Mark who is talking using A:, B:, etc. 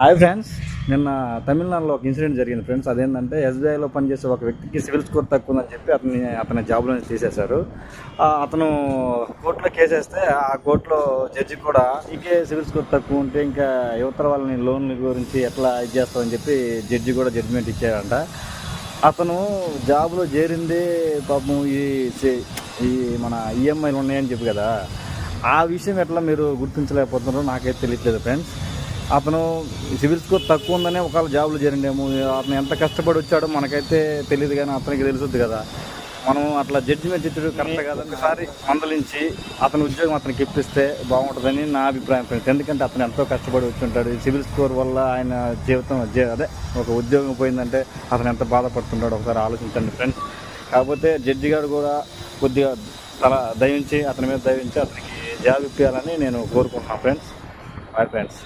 A: Hi friends. నిన్న తమిళనాడులో ఒక ఇన్సిడెంట్ జరిగింది ఫ్రెండ్స్. అదేంటంటే ఎస్బీఐలో పనిచేసే ఒక వ్యక్తికి సివిల్ స్కోర్ తక్కువ ఉందని చెప్పి అతని జాబ్లో నుంచి తీసేశారు. అతను కోర్టులో కేసేస్తే ఆ కోర్టులో జడ్జి కూడా ఇంకే సివిల్ స్కోర్ తక్కువ ఉంటే ఇంకా యువతర వాళ్ళని లోన్ల గురించి ఎట్లా ఇది చేస్తామని చెప్పి జడ్జి కూడా జడ్జిమెంట్ ఇచ్చారంట. అతను జాబ్లో చేరింది పాపం ఈ మన ఈఎంఐలు ఉన్నాయని చెప్పి కదా, ఆ విషయం ఎట్లా మీరు గుర్తించలేకపోతున్నారో నాకైతే తెలియట్లేదు ఫ్రెండ్స్. అతను సివిల్ స్కోర్ తక్కువ ఉందనే ఒకవేళ జాబ్లో చేరిండేమో, అతను ఎంత కష్టపడి వచ్చాడో మనకైతే తెలియదు, కానీ అతనికి తెలుస్తుంది కదా. మనం అట్లా జడ్జిమెంట్ ఇచ్చడం కరెక్ట్ కదా. ఒకసారి మందలించి అతని ఉద్యోగం అతనికి ఇప్పిస్తే బాగుంటుందని నా అభిప్రాయం ఫ్రెండ్స్. ఎందుకంటే అతను ఎంతో కష్టపడి వచ్చి ఉంటాడు. సివిల్ స్కోర్ వల్ల ఆయన జీవితం అదే ఒక ఉద్యోగం పోయిందంటే అతను ఎంత బాధపడుతున్నాడో ఒకసారి ఆలోచించండి ఫ్రెండ్స్. కాకపోతే జడ్జి గారు కూడా కొద్దిగా అతని మీద దయించి అతనికి జాబ్ ఇప్పించాలని నేను కోరుకుంటున్నాను ఫ్రెండ్స్. Bye friends.